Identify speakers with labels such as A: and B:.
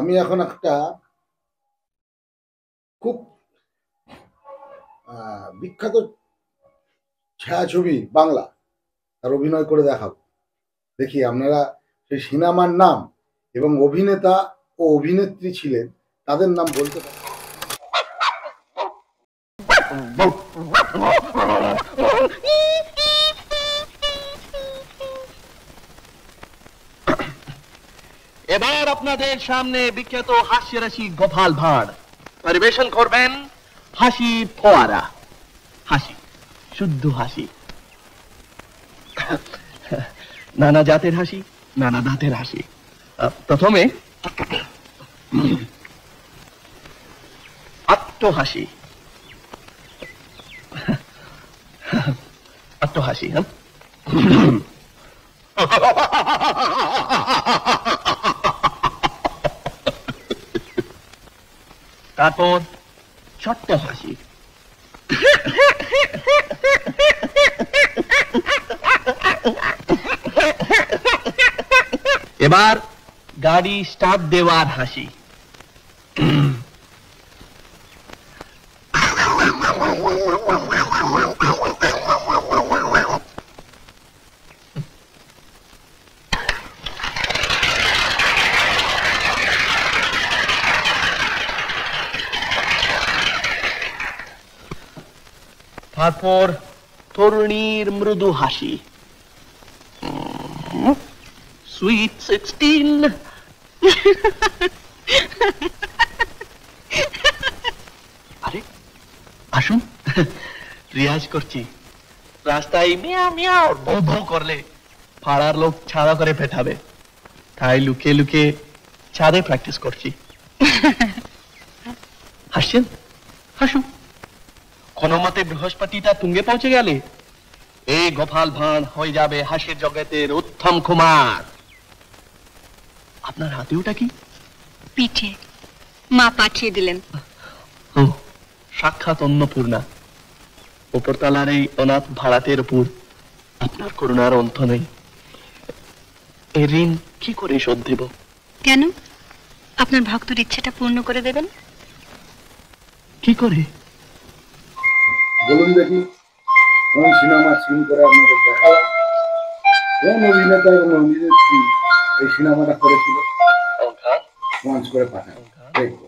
A: আমি এখন একটা খুব বিখ্যাত ছায়াছবি বাংলা তার অভিনয় করে দেখাবো। দেখি আপনারা সেই সিনেমার নাম এবং অভিনেতা ও অভিনেত্রী ছিলেন তাদের নাম বলতে পারেন।
B: এবার আপনাদের সামনে বিখ্যাত হাস্যরাশি গোপাল ভাঁড় পরিবেশন করবেন হাসি ফোয়ারা। হাসি, শুদ্ধ হাসি, নানা জাতের হাসি, নানা দাঁতের হাসি। প্রথমে আত্মহাসি। আত্মহাসি, হ্যাঁ। তারপর ছোট্ট হাসি। এবার গাড়ি স্টার্ট দেওয়ার হাসি। তারপর তরুণীর মৃদু হাসি। সুইট 16। আরে আসুন, রিয়াজ করছি। রাস্তায় মিয়া মিয়া বউ বউ করলে পাড়ার লোক ছাড়া করে পেটাবে, তাই লুকিয়ে লুকিয়ে ছাদে প্র্যাকটিস করছি। হাসছেন? হাসুন। কোন মতে বৃহস্পতিটা তুঙ্গে পৌঁছে গেলে এই গোপাল ভাঁড় হয়ে যাবে হাসির জগতের উত্তম কুমার। আপনার হাতে ওটা কি?
C: পিঠে মা পাঠিয়ে দিলেন।
B: ও, সাক্ষাৎ অন্নপূর্ণা। উপরতলার এই অনাথ ভাড়াটের উপর আপনার করুণার অন্ত নেই। এই ঋণ কি করে শোধ দেব?
C: কেন? আপনার ভক্তর ইচ্ছেটা পূর্ণ করে দেবেন।
B: কি করে
A: বলুন দেখি, কোন সিনেমা সিন করে আপনাদের দেখালাম, কোন অভিনেতা এবং অভিনেত্রী এই সিনেমাটা করেছিল, মঞ্চ করে পাঠান দেখবো।